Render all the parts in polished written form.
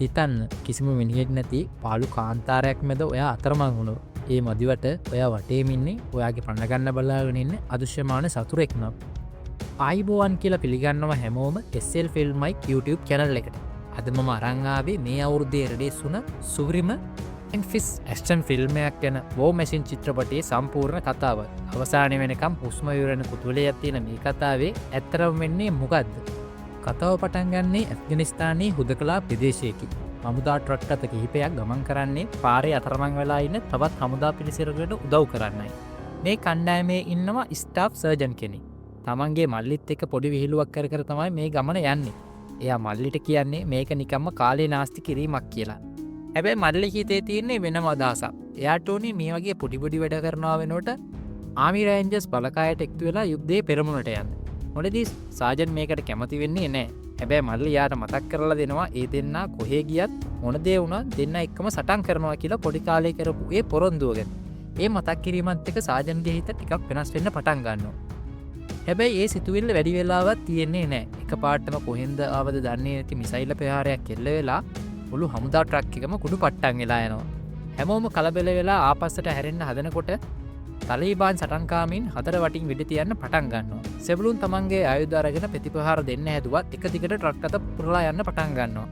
හිතන්න කිසිම මිනිහෙක් නැති පාලු කාන්තාරයක් මැද ඔයා අතරමං වුණු ඒ මදිවට ඔයා වටේමින්නේ ඔයාගේ පණගන්න බලාගෙනන්න අදුශ්‍යමාන සතුරෙක් නම් ආයිබෝවන් කියලා පිළිගන්නවා හැමෝම SL ෆිල්ම්මයි YouTube චැනල් එකට අද මම අරංආාවේ මේ අවුරුද්දේ රෙඩේසුන සුවරිම ෆිස් ඇස්ටන් ෆිල්ම්මයක් ගැන වෝ මැසින් චිත්‍රපටයේ සම්පූර්ණ කතාව අවසානය වෙනකම් හුස්මයුරණ කුතුලයක් තියෙන මේ කතාවේ ඇත්තරම් වෙන්නේ මොකක්ද කතාව පටන්ගන්නේ ඇෆ්ගනිස්ථානයේ හුදකලා ප්‍රදේශයකි හමුදා ට්‍රක්ටත කිහිපයක් ගමන් කරන්නේ පාරේ අතරමං වෙලා ඉන්න තවත් හමුදා පිළිසිරකට උදව් කරන්නයි මේ කණ්ඩායමේ ඉන්නවා ස්ටාෆ් සර්ජන් කෙනෙ තමන්ගේ මල්ලිත් එක පොඩි විහිළුවක් කර තමයි මේ ගමන යන්නේ එයා මල්ලිට කියන්නේ මේක නිකම්ම කාලේ නාස්ති කිරීමක් කියලා හැබැයි මල්ලි හිතේ තියෙන්නේ වෙනම අදහසක් එයාට ඕනේ මේ වගේ පොඩිපොඩි වැඩ කරනවා වෙනකොට ආමි රේන්ජර්ස් බලකායට එක්තු වෙලා යුද්ධයේ පෙරමුණට යන්න මොකදදී සාජන් මේකට කැමති වෙන්නේ නැහැ හැබැයි මල්ලි යාට මතක් කරලා දෙනවා ඒ දෙන්නා කොහේ ගියත් මොන දේ වුණත් දෙන්න එක්කම සටන් කරනවා කියලා පොඩි කාලේ කරපු ඒ පොරොන්දුව ගැන ඒ මතක් කිරීමත් එක්ක සාජන්ගේ හිත ටිකක් වෙනස් වෙන්න පටන් ගන්නවා හැබැයි ඒ සිතුවිල්ල වැඩි වෙලාවක් තියෙන්නේ නැහැ එකපාරටම කොහෙන්ද ආවද දන්නේ නැති මිසයිල් ප්‍රහාරයක් එල්ල වෙලා මුළු හමුදා ට්‍රක් එකම කුඩු පට්ටම් වෙලා යනවා හැමෝම කලබල වෙලා ආපස්සට හැරෙන්න හදනකොට තලීබාන් සටන්කාමින් හතර වටින් වෙඩි තියන්න පටන් ගන්නවා සෙබළුන් තමන්ගේ ආයුධ අරගෙන ප්‍රතිපහාර දෙන්න හැදුවත් එක දිගට ට්‍රක් අත පුරලා යන්න පටන් ගන්නවා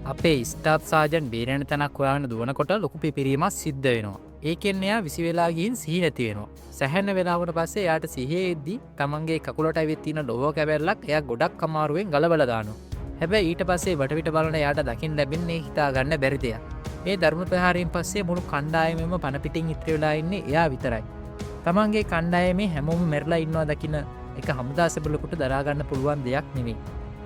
අපේ ස්ටාෆ් සාජන් බේරෙන තැනක් හොයාගෙන දුවනකොට ලොකු පිපිරීමක් සිද්ධ වෙනවා ඒකෙන් එයා විසි වෙලා ගිහින් සිහි නැති වෙනවා සැහැන්න වෙලාවට පස්සේ එයාට සිහියේ එද්දි තමන්ගේ කකුලට ඇවිත් තියෙන ලෝහ කැබැල්ලක් එයා ගොඩක් අමාරුවෙන් ගලවලා දානවා හැබැයි ඊට පස්සේ වටපිට බලන එයාට දකින්න ලැබෙන්නේ හිතා ගන්න බැරි දෙයක් මේ ධර්ම ප්‍රහාරයෙන් පස්සේ මුළු කණ්ඩායමෙම පන පිටින් ඉතිරි වෙලා ඉන්නේ එයා විතරයි තමන්ගේ කණ්ඩායමේ හැමෝම මැරලා ඉන්නවා දකින්න එක හමුදා සෙබළුෙකුට දරා ගන්න පුළුවන් දෙයක් නෙවෙයි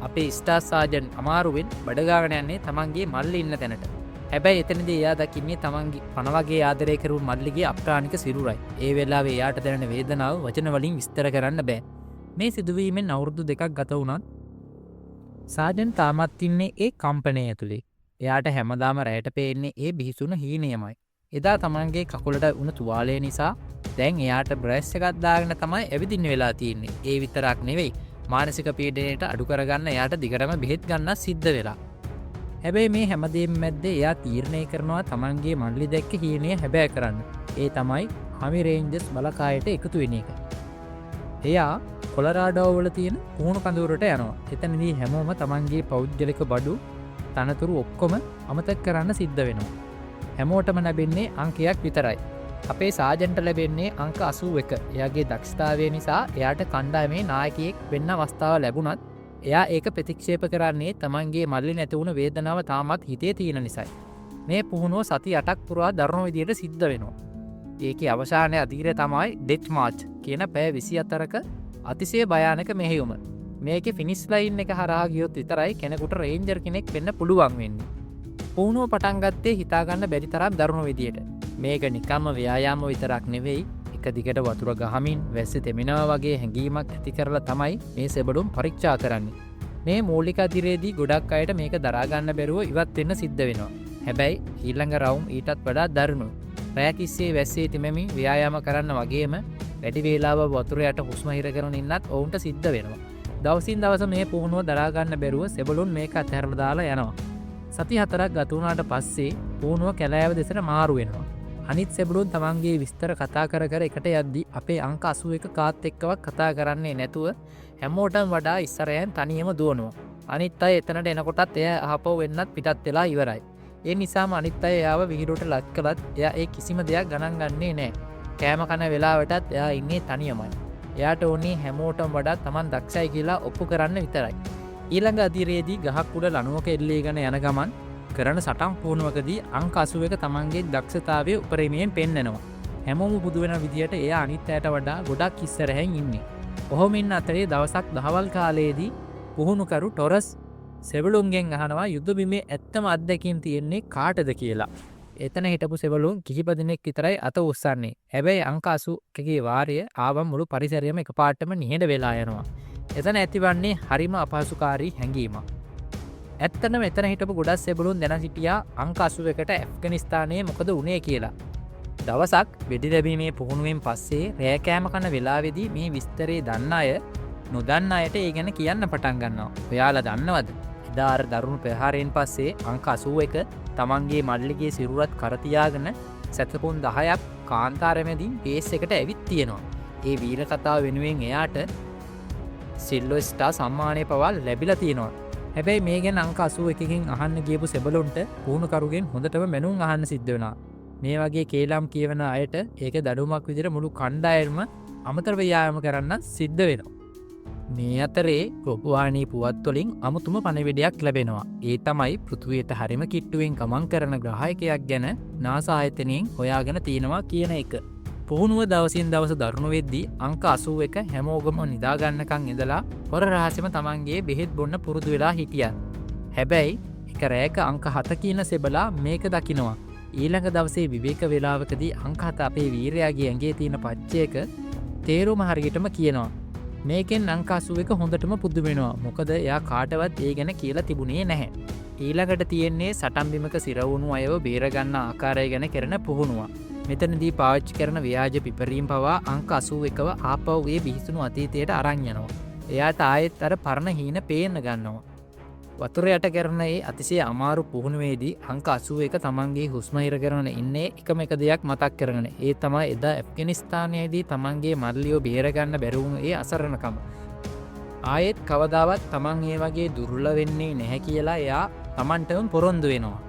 අපේ ස්ටාර් සාජන් අමාරුවෙන් බඩගාගෙන යන්නේ තමන්ගේ මල්ලි ඉන්න තැනට හැබැයි එතනදී එයා දකින්නේ තමන්ගේ පණ වගේ ආදරය කරු මල්ලිගේ අප්‍රාණික සිරුරයි ඒ වෙලාවේ එයාට දැනෙන වේදනාව වචන වලින් විස්තර කරන්න බෑ මේ සිදුවීමෙන් අවුරුදු 2ක් ගත වුණත් සාජන් තාමත් ඉන්නේ ඒ කම්පනය ඇතුලේ එයාට හැමදාම රැයට පේන්නේ ඒ බිහිසුන හීනයමයි එදා තමන්ගේ කකුලට වුණ තුවාලය නිසා දැන් එයාට බ්‍රැස් එකක් දාගෙන තමයි ඇවිදින්න වෙලා තියෙන්නේ ඒ විතරක් නෙවෙයි මානසික පීඩනයට අඩු කරගන්න එයාට දිගටම බෙහෙත් ගන්න සිද්ධ වෙලා හැබැයි මේ හැමදේම මැද්දේ එයා තීරණය කරනවා තමන්ගේ මල්ලි දැක්ක හීනය හැබෑ කරන්න ඒ තමයි ආමි රේන්ජර්ස් බලකායට එකතු වෙන එක එයා කොලරාඩෝ වල තියෙන පුහුණු කඳවුරට යනවා එතනදී හැමෝම තමන්ගේ පෞද්ගලික බඩු තනතුරු ඔක්කොම අමතක කරන්න සිද්ධ වෙනවා හැමෝටම ලැබෙන්නේ අංකයක් විතරයි අපේ සාජන්ට ලැබෙන්නේ අංක 81 එයාගේ දක්ෂතාවය නිසා එයාට කණ්ඩායමේ නායකයෙක් වෙන්න අවස්ථාව ලැබුණත් එයා ඒක ප්‍රතික්ෂේප කරන්නේ තමන්ගේ මල්ලි නැති වුණ වේදනාව තාමත් හිතේ තියෙන නිසායි මේ පුහුණුව සති 8ක් පුරා දරුණු විදියට සිද්ධ වෙනවා ඒකේ අවසානයේ අධීරය තමයි ඩෙත් මාච් කියන පැය 24ක අතිශය භයානක මෙහෙයුම මේකේ ෆිනිෂ් ලයින් එක හරහා ගියොත් විතරයි කෙනෙකුට රේන්ජර් කෙනෙක් වෙන්න පුළුවන් වෙන්නේ පුහුණුව පටන් ගත්තේ හිතා ගන්න බැරි තරම් දරුණු විදියට මේක නිකම්ම ව්‍යායාම විතරක් නෙවෙයි එක දිගට වතුර ගහමින් වැස්ස තෙමිනවා වගේ හැඟීමක් ඇති කරලා තමයි මේ සෙබළුන් පරීක්ෂා කරන්නේ මේ මූලික අධිරේදී ගොඩක් අයට මේක දරා ගන්න බැරුව ඉවත් වෙන්න සිද්ධ වෙනවා හැබැයි ඊළඟ රවුම් ඊටත් වඩා දරුණුයි රැය තිස්සේ වැස්සේ තෙමමින් ව්‍යායාම කරන්න වගේම වැඩි වේලාව වතුර යට හුස්ම හිර කරන ඉන්නත් ඔවුන්ට සිද්ධ වෙනවා දවසින් දවස මේ පුහුණුව දරා ගන්න බැරුව සෙබළුන් මේක අතහැරලා දාලා යනවා සති 4ක් ගත වුණාට පස්සේ පුහුණුව කැලෑව දෙසට මාරු වෙනවා අනිත් සෙබළුන් තමන්ගේ විස්තර කතා කර එකට යද්දි අපේ අංක 81 කාත් එක්කවත් කතා කරන්නේ නැතුව හැමෝටම වඩා ඉස්සරයන් තනියම දුවනවා අනිත් අය එතනට එනකොටත් එයා අහපව වෙන්නත් පිටත් වෙලා ඉවරයි ඒ නිසාම අනිත් අය එයාව විහිළුවට ලක් කළත් එයා ඒ කිසිම දෙයක් ගණන් ගන්නේ නැහැ කෑම කන වෙලාවටත් එයා ඉන්නේ තනියමයි එයාට ඕනේ හැමෝටම වඩා තමන් දක්ෂයි කියලා ඔප්පු කරන්න විතරයි ඊළඟ අධිරේදී ගහක් උඩ ලණුවක එල්ලීගෙන යන ගමන් කරන සටන් පුහුණුවකදී අංක 81 තමන්ගේ දක්ෂතාවය උපරිමයෙන් පෙන්නනවා හැමෝම පුදු වෙන විදියට එයා අනිත් අයට වඩා ගොඩක් ඉස්සරහින් ඉන්නේ ඔහොම ඉන්න අතරේ දවසක් දහවල් කාලයේදී පුහුණුකරු ටොරස් සෙබළුන්ගෙන් අහනවා යුද්ධ බිමේ ඇත්තම අත්දැකීම් තියෙන්නේ කාටද කියලා එතන හිටපු සෙබළුන් කිහිප දිනක් විතරයි අත උස්සන්නේ හැබැයි අංක 81ගේ වාරය ආවම මුළු පරිසරයම එකපාරටම නිහඬ වෙලා යනවා එතන ඇතිවන්නේ හරිම අපහසුකාරී හැඟීමක් ඇත්තටම එතන හිටපු ගොඩක් සෙබළුන් දැන සිටියා අංක 81ට ඇෆ්ගනිස්තානයේ මොකද වුනේ කියලා. දවසක් වෙඩි දැමීමේ පුහුණුවෙන් පස්සේ රෑ කෑම කන වෙලාවේදී මේ විස්තරේ දන්න අය නොදන්න අයට ඒ ගැන කියන්න පටන් ගන්නවා. ඔයාලා දන්නවද? එදාර දරුණු ප්‍රහාරයෙන් පස්සේ අංක 81 තමන්ගේ මල්ලිගේ සිරුරත් කරතියාගෙන සැතපුම් 10ක් කාන්තාරමැදින් බේස් එකට ඇවිත් තියෙනවා. ඒ වීර කතාව වෙනුවෙන් එයාට සිල්වර් ස්ටාර් සම්මානය පවා ලැබිලා තියෙනවා. හැබැයි මේ ගැන අංක 81කින් අහන්න ගියපු සෙබළුන්ට පුහුණුකරුගෙන් හොඳටම මැනුම් අහන්න සිද්ධ වෙනවා. මේ වගේ කේලම් කියවන අයට ඒක දඩුවමක් විදිහට මුළු කණ්ඩායමම අමතර ව්‍යායාම කරන්න සිද්ධ වෙනවා. මේ අතරේ රූපවාහිනී පුවත්වලින් අමුතුම පණිවිඩයක් ලැබෙනවා. ඒ තමයි පෘථිවියට හරිම කිට්ටුවෙන් ගමන් කරන ග්‍රහයකයක් ගැන නාසා ආයතනයෙන් හොයාගෙන තියෙනවා කියන එක. පුහුණුව දවසින් දවස දරුණු වෙද්දී අංක 81 හැමෝගම නිදාගන්නකන් ඉඳලා හොර රහසෙම තමන්ගේ බෙහෙත් බොන්න පුරුදු වෙලා හිටියා. හැබැයි එක රැයක අංක 7 කියන සෙබලා මේක දකිනවා. ඊළඟ දවසේ විවේක වේලාවකදී අංක 7 අපේ වීරයාගේ ඇඟේ තියෙන පච්චයක තේරුම හරියටම කියනවා. මේකෙන් අංක 81 හොඳටම පුදුම වෙනවා. මොකද එයා කාටවත් ඒ ගැන කියලා තිබුණේ නැහැ. ඊළඟට තියෙන්නේ සටන් බිමක සිරවුණු අයව බේරගන්න ආකාරය ගැන කරන පුහුණුව. මෙතනදී පාවිච්චි කරන ව්‍යාජ පිපරීම් පවා අංක 81ව ආපහු ඒ බිහිසුණු අතීතයට අරන් යනවා. එයාට ආයෙත් අර පරණ හීන පේන්න ගන්නවා. වතුර යට කරන ඒ අතිශය අමාරු පුහුණුවේදී අංක 81 තමන්ගේ හුස්ම හිර කරන ඉන්නේ එකම එක දෙයක් මතක් කරගෙන. ඒ තමයි එදා ඇෆ්ගනිස්තානයේදී තමන්ගේ මල්ලියෝ බේරගන්න බැරි වුණු ඒ අසරණකම. ආයෙත් කවදාවත් තමන් ඒ වගේ දුර්වල වෙන්නේ නැහැ කියලා එයා තමන්ටම පොරොන්දු වෙනවා.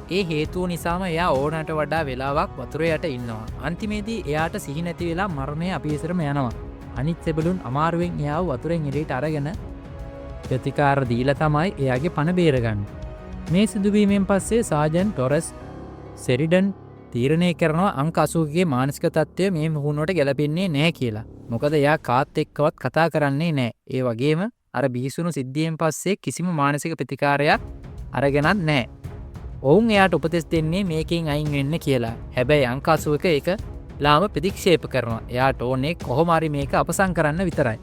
ඒ හේතුව නිසාම එයා ඕනට වඩා වෙලාවක් වතුර යට ඉන්නවා. අන්තිමේදී එයාට සිහි නැති වෙලා මරණය අපිරිසරම යනවා. අනිත් සෙබළුන් අමාරුවෙන් එයාව වතුරෙන් එළියට අරගෙන ප්‍රතිකාර දීලා තමයි එයාගේ පණ බේරගන්න. මේ සිදුවීමෙන් පස්සේ සාජන් ටොරස් සෙරිඩන් තීරණය කරනවා අංක 80ගේ මානසික තත්ත්වය මේ මුහුණුවට ගැලපෙන්නේ නැහැ කියලා. මොකද එයා කාත් එක්කවත් කතා කරන්නේ නැහැ. ඒ වගේම අර බිහිසුණු සිද්ධියෙන් පස්සේ කිසිම මානසික ප්‍රතිකාරයක් අරගෙනත් නැහැ. ඔවුන් එයාට උපදෙස් දෙන්නේ මේකෙන් අයින් වෙන්න කියලා. හැබැයි අංක 81 ඒක ලාම ප්‍රතික්ෂේප කරනවා. එයාට ඕනේ කොහොම හරි මේක අපසම් කරන්න විතරයි.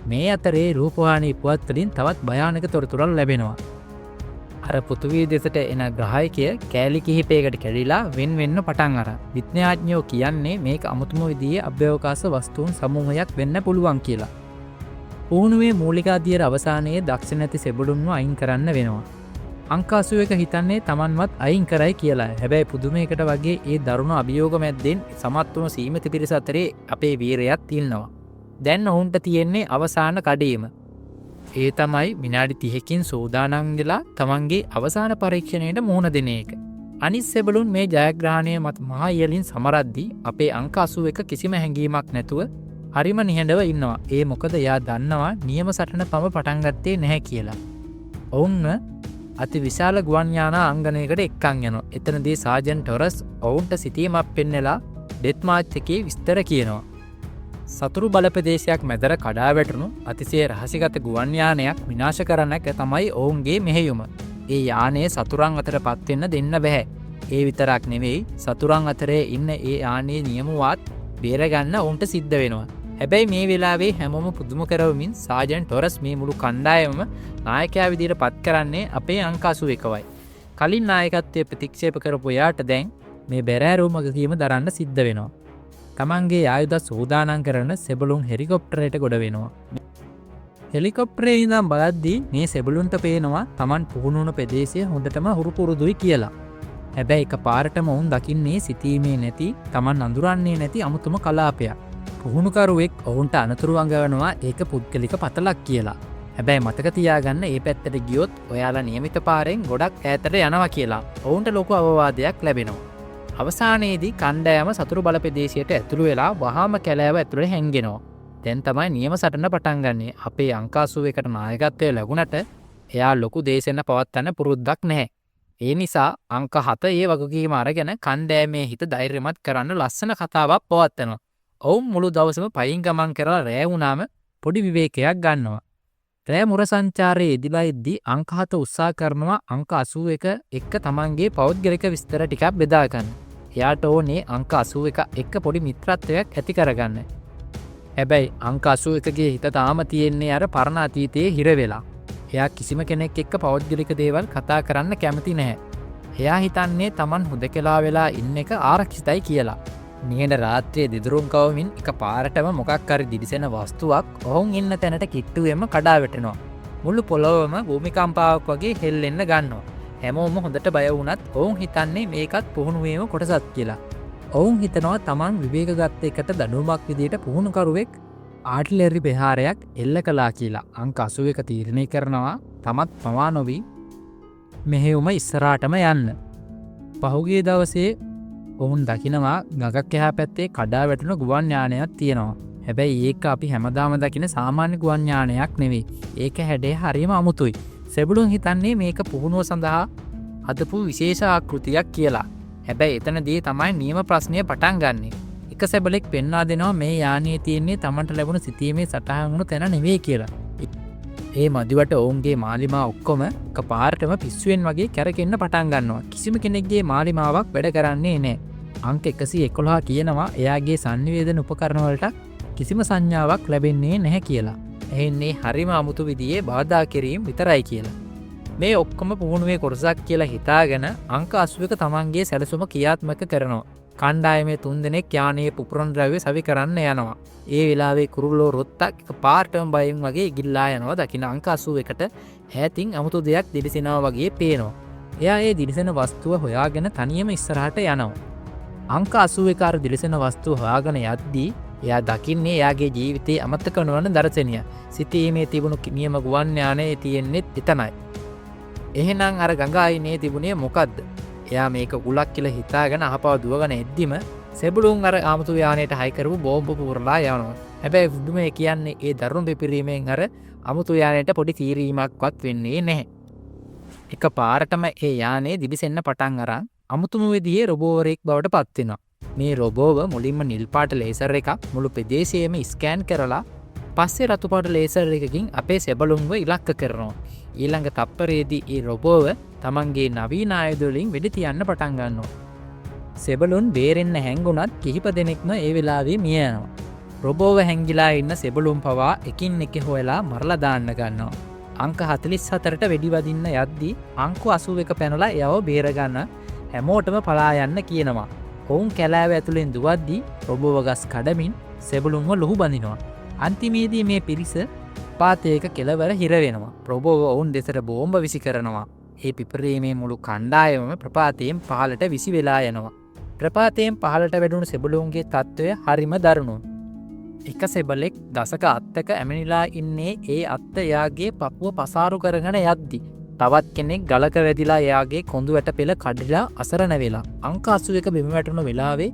මේ අතරේ රූපවාහිනී පුවත්වලින් තවත් භයානක තොරතුරු ලැබෙනවා. අර පෘථිවිය දෙසට එන ග්‍රහයකය කෑලි කිහිපයකට කැඩිලා වෙන් වෙන්න පටන් අරන්. විද්‍යාඥයෝ කියන්නේ මේක අමුතුම විදිහේ අභ්‍යවකාශ වස්තුන් සමූහයක් වෙන්න පුළුවන් කියලා. පුහුණුවේ මූලික අධ්‍යයන අවසානයේ දක්ෂ නැති සෙබළුන්ව අයින් කරන්න වෙනවා. අංක 81 හිතන්නේ Tamanවත් අයින් කරයි කියලා. හැබැයි පුදුමයකට වගේ ඒ දරුණු අභියෝග මැද්දෙන් සමත් වුණු සීමිත පිරිස අතරේ අපේ වීරයෙක් ඉන්නවා. දැන් ඔවුන්ට තියෙන්නේ අවසාන කඩේම. ඒ තමයි විනාඩි 30කින් සූදානම් වෙලා තමන්ගේ අවසාන පරීක්ෂණයට මුහුණ දෙන එක. අනිත් සෙබළුන් මේ ජයග්‍රහණය මත මහා ඉහළින් සමරද්දී අපේ අංක 81 කිසිම හැඟීමක් නැතුව හරිම නිහඬව ඉන්නවා. ඒ මොකද එයා දන්නවා නියම සටන පටන් ගත්තේ නැහැ කියලා. ඔවුන්ව අති විශාල ගුවන් යානා අංගණයකට එක්කන් යනවා. එතනදී සාජන් ටොරස් ඔවුන්ට සිතීමක් පෙන්නලා ඩෙත් මාච් එකේ විස්තර කියනවා. සතුරු බලපදේශයක් මැදර කඩා වැටුණු අතිශය රහසිගත ගුවන් යානයක් විනාශ කරන එක තමයි ඔවුන්ගේ මෙහෙයුම. ඒ යානය සතුරන් අතර පත් වෙන්න දෙන්න බෑ. ඒ විතරක් නෙවෙයි සතුරන් අතරේ ඉන්න ඒ යානයේ නියමුවත් බේරගන්න ඔවුන්ට සිද්ධ වෙනවා. හැබැයි මේ වෙලාවේ හැමෝම පුදුම කරවමින් සාජන් ටොරස් මේ මුළු කණ්ඩායමම නායකයා විදිහට පත් කරන්නේ අපේ අංක 81යි. කලින් නායකත්වයේ ප්‍රතික්ෂේප කරපු යාට දැන් මේ බැරෑරුම් වගකීම දරන්න සිද්ධ වෙනවා. තමන්ගේ ආයුධ සූදානම් කරන සෙබළුන් හෙලිකොප්ටරයට ගොඩ වෙනවා. හෙලිකොප්ටරේ ඉඳන් බලද්දී මේ සෙබළුන්ට පේනවා තමන් පුහුණුවන ප්‍රදේශය හොඳටම හුරු පුරුදුයි කියලා. හැබැයි එකපාරටම වුන් දකින්නේ සිතීමේ නැති, තමන් අඳුරන්නේ නැති අමුතුම කලාපයක්. පුහුණුකරුවෙක් ඔවුන්ට අනතුරු අඟවනවා ඒක පුද්ගලික පතලක් කියලා. හැබැයි මතක තියාගන්න මේ පැත්තට ගියොත් ඔයාලා නියමිත පාරෙන් ගොඩක් ඈතට යනවා කියලා. ඔවුන්ට ලොකු අවවාදයක් ලැබෙනවා. අවසානයේදී කණ්ඩායම සතුරු බලපදේශයට ඇතුළු වෙලා වහාම කැලෑව ඇතුළේ හැංගෙනවා. දැන් තමයි නියම සටන පටන් ගන්නේ. අපේ අංක 81කට නායකත්වය ලැබුණට එයා ලොකු දේශන පවත්වන්න පුරුද්දක් නැහැ. ඒ නිසා අංක 7 ඒ වගකීම අරගෙන කණ්ඩායමේ හිත ධෛර්යමත් කරන්න ලස්සන කතාවක් පවත්වනවා. ඔවුන් මුළු දවසම පයින් ගමන් කරලා රැ වුණාම පොඩි විවේකයක් ගන්නවා. රැ මුර සංචාරයේ යෙදලා ඉද්දී අංක 7 උත්සාහ කරනවා අංක 81 එක්ක තමන්ගේ පෞද්ගලික විස්තර ටිකක් බෙදා ගන්න. එයාට ඕනේ අංක 81 එක්ක පොඩි මිත්‍රත්වයක් ඇති කරගන්න. හැබැයි අංක 81ගේ හිත තාම තියෙන්නේ අර පරණ අතීතයේ හිර වෙලා. එයා කිසිම කෙනෙක් එක්ක පෞද්ගලික දේවල් කතා කරන්න කැමති නැහැ. එයා හිතන්නේ Taman හුදකලා වෙලා ඉන්න එක ආරක්ෂිතයි කියලා. නිහඬ රාත්‍රියේ දිදුරුම් කවමින් එක පාරටම මොකක් හරි දිලිසෙන වස්තුවක් ඔවුන් ඉන්න තැනට කිට්ටුවෙම කඩා වැටෙනවා. මුළු පොළොවම භූමිකම්පාවක් වගේ හෙල්ලෙන්න ගන්නවා. හැමෝම හොඳට බය වුණත් ඔවුන් හිතන්නේ මේකත් පුහුණුවීම කොටසක් කියලා. ඔවුන් හිතනවා තමන් විවේක ගත්ත එකට දඩුවමක් විදියට පුහුණුකරුවෙක් ආටිලෙරි ප්‍රහාරයක් එල්ල කළා කියලා. අංක 81 තීරණය කරනවා තමත් පවා නොවී මෙහෙයුම ඉස්සරහටම යන්න. පහුගිය දවසේ ඔවුන් දකිනවා ගඟක් එහා පැත්තේ කඩා වැටුණු ගුවන් යානයක් තියෙනවා. හැබැයි ඒක අපි හැමදාම දකින සාමාන්‍ය ගුවන් යානයක් නෙවෙයි. ඒක හැඩය හරියම අමුතුයි. සෙබළුන් හිතන්නේ මේක පුහුණුව සඳහා හදපු විශේෂ ආකෘතියක් කියලා. හැබැයි එතනදී තමයි නියම ප්‍රශ්නය පටන් ගන්නෙ. එක සෙබළෙක් පෙන්වා දෙනවා මේ යානයේ තියෙන්නේ තමන්ට ලැබුණු සිතීමේ සටහන් වුණු තැන නෙවෙයි කියලා. ඒ මදිවට ඔවුන්ගේ මාලිමා ඔක්කොම එකපාරටම පිස්සුවෙන් වගේ කැරකෙන්න පටන් ගන්නවා. කිසිම කෙනෙක්ගේ මාලිමාවක් වැඩ කරන්නේ නැහැ. අංක 111 කියනවා එයාගේ සංනිවේදන උපකරණ වලට කිසිම සංඥාවක් ලැබෙන්නේ නැහැ කියලා. එහෙන්නේ හරිම අමුතු විදිහේ බාධා කිරීම විතරයි කියලා. මේ ඔක්කොම පුහුණුවේ කොටසක් කියලා හිතාගෙන අංක 81 තමන්ගේ සැලසුම ක්‍රියාත්මක කරනවා. කණ්ඩායමේ 3 දෙනෙක් යානයේ පුපුරන ද්‍රව්‍ය සවි කරන්න යනවා. ඒ වෙලාවේ කුරුල්ලෝ රොත්තක් පාර්ටම බයින් වගේ ගිල්ලා යනවා. දකින්න අංක 81ට ඈතින් අමුතු දෙයක් දිලිසෙනවා වගේ පේනවා. එයා ඒ දිලිසෙන වස්තුව හොයාගෙන තනියම ඉස්සරහට යනවා. අංක 81 අර දිලිසෙන වස්තුව හොයාගෙන යද්දී එයා දකින්නේ එයාගේ ජීවිතයේ අමතක නොවන දර්ශනය. සිතීමේ තිබුණු නියම ගුවන් යානයේ තියෙන්නේ එතනයි. එහෙනම් අර ගඟ අයිනේ තිබුණේ මොකද්ද? එයා මේක ගුලක් කියලා හිතාගෙන අහපව දුවගෙන එද්දිම සෙබළුන් අර ආමතු යානයට හයි කරපු බෝම්බ පුරලා යනවා. හැබැයි බුදුමේ කියන්නේ ඒ දරුණු පිපිරීමෙන් අර අමුතු යානයට පොඩි තීරීමක්වත් වෙන්නේ නැහැ. එක පාරටම ඒ යානේ දිවිසෙන්න පටන් අරන් අමුතුම විදිහේ රොබෝවරයෙක් බවට පත් වෙනවා. මේ රොබෝව මුලින්ම නිල් පාට ලේසර් එකක් මුළු ප්‍රදේශයේම ස්කෑන් කරලා පස්සේ රතු පාට ලේසර් එකකින් අපේ සෙබළුන්ව ඉලක්ක කරනවා. ඊළඟ තප්පරයේදී ඒ රොබෝව තමන්ගේ නවීන ආයුධ වලින් වෙඩි තියන්න පටන් ගන්නවා. සෙබළුන් බේරෙන්න හැංගුණත් කිහිප දෙනෙක්ම ඒ වෙලාවේ මිය යනවා. රොබෝව හැංගිලා ඉන්න සෙබළුන් පවා එකින් එක හොයලා මරලා දාන්න ගන්නවා. අංක 44ට වෙඩි වදින්න යද්දී අංක 81 පැනලා එයව බේර ගන්න හැමෝටම පලා යන්න කියනවා. ඔවුන් කැලෑව ඇතුලෙන් දුවද්දී රොබෝව ගස් කඩමින් සෙබළුන්ව ලොහු බඳිනවා. අන්තිමේදී මේ පිරිස පාතයක කෙළවර හිර වෙනවා. රොබෝව ඔවුන් දෙසට බෝම්බ විසි කරනවා. ඒ පිපිරීමේ මුළු කණ්ඩායමම ප්‍රපාතයෙන් පහළට විසි වෙලා යනවා. ප්‍රපාතයෙන් පහළට වැටුණු සෙබළුන්ගේ තත්ත්වය හරිම දරුණුයි. එක සෙබළෙක් දසක අත්තක ඇමිනිලා ඉන්නේ ඒ අත්ත එයාගේ පපුව පසාරු කරගෙන යද්දි. තවත් කෙනෙක් ගලක වැදිලා එයාගේ කොඳු වැට පෙළ කඩිලා අසරණ වෙලා. අංක 81 බිම වැටුණු වෙලාවේ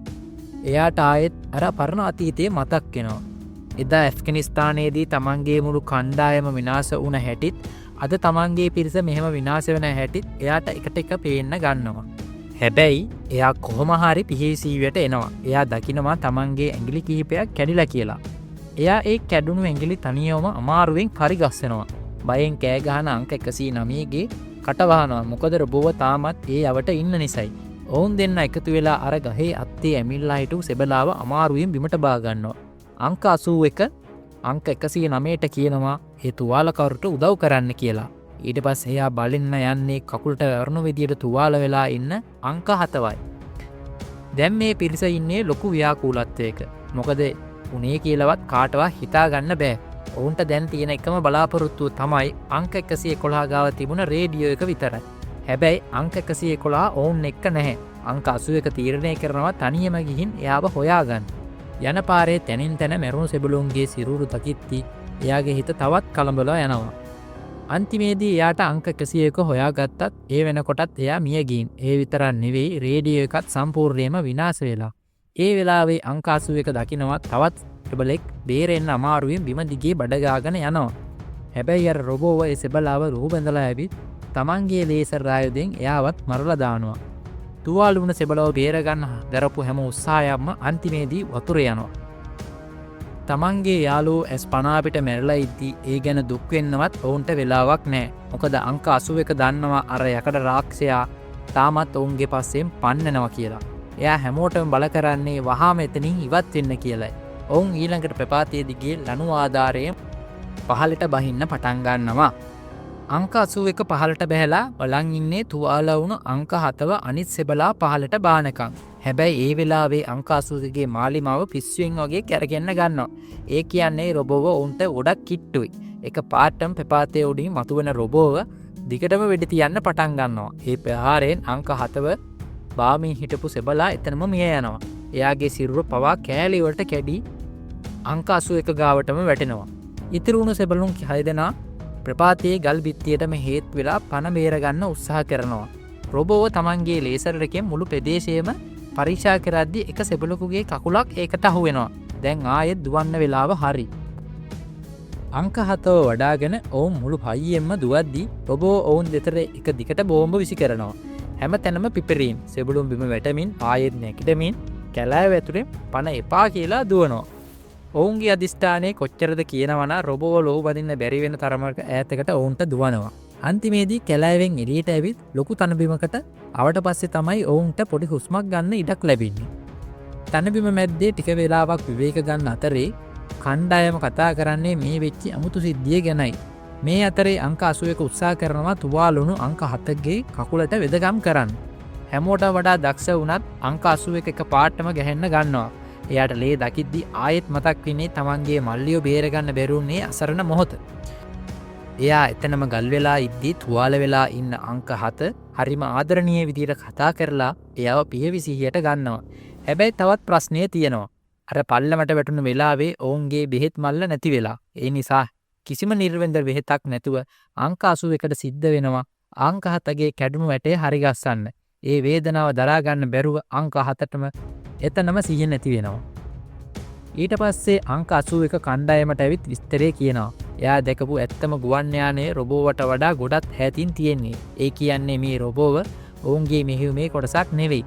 එයාට ආයෙත් අර පරණ අතීතයේ මතක් වෙනවා. එදා ඇෆ්ගනිස්තානයේදී තමන්ගේ මුළු කණ්ඩායම විනාශ වුණ හැටිත් අද තමන්ගේ පිරිස මෙහෙම විනාශ වෙන හැටිත් එයාට එකට එක පේන්න ගන්නවා. හැබැයි එයා කොහොම හරි පිහිසීවට එනවා. එයා දකිනවා තමන්ගේ ඇඟිලි කිහිපයක් කැඩිලා කියලා. එයා ඒ කැඩුණු ඇඟිලි තනියම අමාරුවෙන් පරිගස්සනවා. බයෙන් කෑ ගහන අංක 109ගේ කට වහනවා. මොකද රොබෝව තාමත් ඒ යවට ඉන්න නිසායි. ඔවුන් දෙන්න එකතු වෙලා අර ගහේ අත්තේ ඇමිල්ලා හිටු සෙබලාව අමාරුවෙන් බිමට බා ගන්නවා. අංක 81 අංක 109ට කියනවා ඒ තුවාලකරුට උදව් කරන්න කියලා. ඊට පස්සේ එයා බලන්න යන්නේ කකුලට වරණු විදියට තුවාල වෙලා ඉන්න අංක 7යි. දැන් මේ පිරිස ඉන්නේ ලොකු ව්‍යාකූලත්වයක. මොකද උනේ කියලාවත් කාටවත් හිතා ගන්න බෑ. ඔවුන්ට දැන් තියෙන එකම බලාපොරොත්තුව තමයි අංක 111 ගාව තිබුණ රේඩියෝ එක විතරයි. හැබැයි අංක 111 ඔවුන් එක්ක නැහැ. අංක 81 තීරණය කරනවා තනියම ගිහින් එයාව හොයාගන්න. යන පාරේ තැනින් තැන මැරුණු සෙබළුන්ගේ සිරුරු දකිද්දී එයාගේ හිත තවත් කලබල යනවා. අන්තිමේදී එයාට අංක 101 හොයාගත්තත් ඒ වෙනකොටත් එයා මිය ගින්. ඒ විතරක් නෙවෙයි රේඩියෝ එකත් සම්පූර්ණයෙන්ම විනාශ වෙලා. ඒ වෙලාවේ අංක 81 දකිනවා තවත් සෙබළෙක් බේරෙන්න අමාරුවෙන් බිම දිගේ බඩගාගෙන යනවා. හැබැයි අර රොබෝව ඒ සෙබළාව රුහ බැඳලා ඇවිත් තමන්ගේ ලේසර් ආයුධයෙන් එයාවත් මරලා දානවා. තුවාල වුණ සෙබළව බේර ගන්න දරපු හැම උත්සාහයක්ම අන්තිමේදී වතුර යනවා. තමන්ගේ යාළුවෝ ඇස් පනා පිට මැරලා ඉද්දී ඒ ගැන දුක් වෙන්නවත් ඔවුන්ට වෙලාවක් නැහැ. මොකද අංක 81 දන්නවා අර යකඩ රාක්ෂයා තාමත් ඔවුන්ගේ පස්සෙන් පන්නනවා කියලා. එයා හැමෝටම බල කරන්නේ වහාම එතනින් ඉවත් වෙන්න කියලායි. ඔවුන් ඊළඟට ප්‍රපාතයේ දිගේ ලනු ආධාරයෙන් පහළට බහින්න පටන් ගන්නවා. අංක 81 පහළට බැහැලා බලන් ඉන්නේ තුවාල වුණු අංක 7ව අනිත් සෙබලා පහළට බානකම්. හැබැයි ඒ වෙලාවේ අංක 81ගේ මාලිමාව පිස්සුවෙන් වගේ කැරගෙන්න ගන්නවා. ඒ කියන්නේ රොබෝව උන්ට ගොඩක් කිට්ටුයි. එක පාට්ටම් පෙපාතය උඩින් මතුවෙන රොබෝව දිගටම වෙඩි තියන්න පටන් ගන්නවා. ඒ ප්‍රහාරයෙන් අංක 7 බාමින් හිටපු සෙබලා එතනම මිය යනවා. එයාගේ සිරුර පවා කෑලි වලට කැඩි අංක 81 ගාවටම වැටෙනවා. ඉතිරි වුණු සෙබළුන් 6 දෙනා ප්‍රපාතයේ ගල් බිත්තියටම හේත් වෙලා පණ බේරගන්න උත්සාහ කරනවා. රොබෝව තමන්ගේ ලේසර් එකෙන් මුළු ප්‍රදේශයම පරීක්ෂා කරද්දී එක සෙබළෙකුගේ කකුලක් ඒකට අහු වෙනවා. දැන් ආයෙත් දුවන්න වෙලාව හරි. අංක 7 වඩාගෙන ඔවුන් මුළු හයියෙන්ම දුවද්දී රොබෝ ඔවුන් දෙතර එක දිකට බෝම්බ විසි කරනවා. හැම තැනම පිපිරීම් සෙබළුන් බිම වැටමින් ආයෙත් නැගිටමින් කැලෑව ඇතුලෙන් පණ එපා කියලා දුවනවා. ඔවුන්ගේ අධිෂ්ඨානයේ කොච්චරද කියනවනම් රොබෝව ලොව බදින්න බැරි වෙන තරමක ඈතකට ඔවුන්ට දුවනවා. අන්තිමේදී කැලෑවෙන් එළියට ඇවිත් ලොකු තනබිමකට ආවට පස්සේ තමයි ඔවුන්ට පොඩි හුස්මක් ගන්න ඉඩක් ලැබෙන්නේ. තනබිම මැද්දේ ටික වෙලාවක් විවේක ගන්න අතරේ කණ්ඩායම කතා කරන්නේ මේ වෙච්ච අමුතු සිද්ධිය ගැනයි. මේ අතරේ අංක 81 උත්සාහ කරනවා තුවාලුණු අංක 7ගේ කකුලට වෙදගම් කරන්න. හැමෝට වඩා දක්ෂ වුණත් අංක 81 එක පාටම ගැහෙන්න ගන්නවා. එයාට ලේ දකිද්දි ආයෙත් මතක් වෙන්නේ තමන්ගේ මල්ලියෝ බේරගන්න බැරුන්නේ අසරණ මොහොත. එයා එතනම ගල් වෙලා ඉද්දී තුවාල වෙලා ඉන්න අංක 7 හරිම ආදරණීය විදියට කතා කරලා එයාව පියවිසිහියට ගන්නවා. හැබැයි තවත් ප්‍රශ්නය තියෙනවා. අර පල්ලමට වැටුණු වෙලාවේ ඔවුන්ගේ බෙහෙත් මල්ල නැති වෙලා. ඒ නිසා කිසිම නිර්වෙන්ද බෙහෙතක් නැතුව අංක 81ට සිද්ධ වෙනවා අංක 7ගේ කැඩුණු වැටේ හරි ගස්සන්න. ඒ වේදනාව දරා ගන්න බැරුව අංක 7ටම එතනම සිහිය නැති වෙනවා. ඊට පස්සේ අංක 81 කණ්ඩායමට ඇවිත් විස්තරේ කියනවා. එයා දැකපු ඇත්තම ගුවන් යානයේ රොබෝවට වඩා ගොඩක් ඈතින් තියෙන්නේ. ඒ කියන්නේ මේ රොබෝව ඔවුන්ගේ මෙහෙයුමේ කොටසක් නෙවෙයි.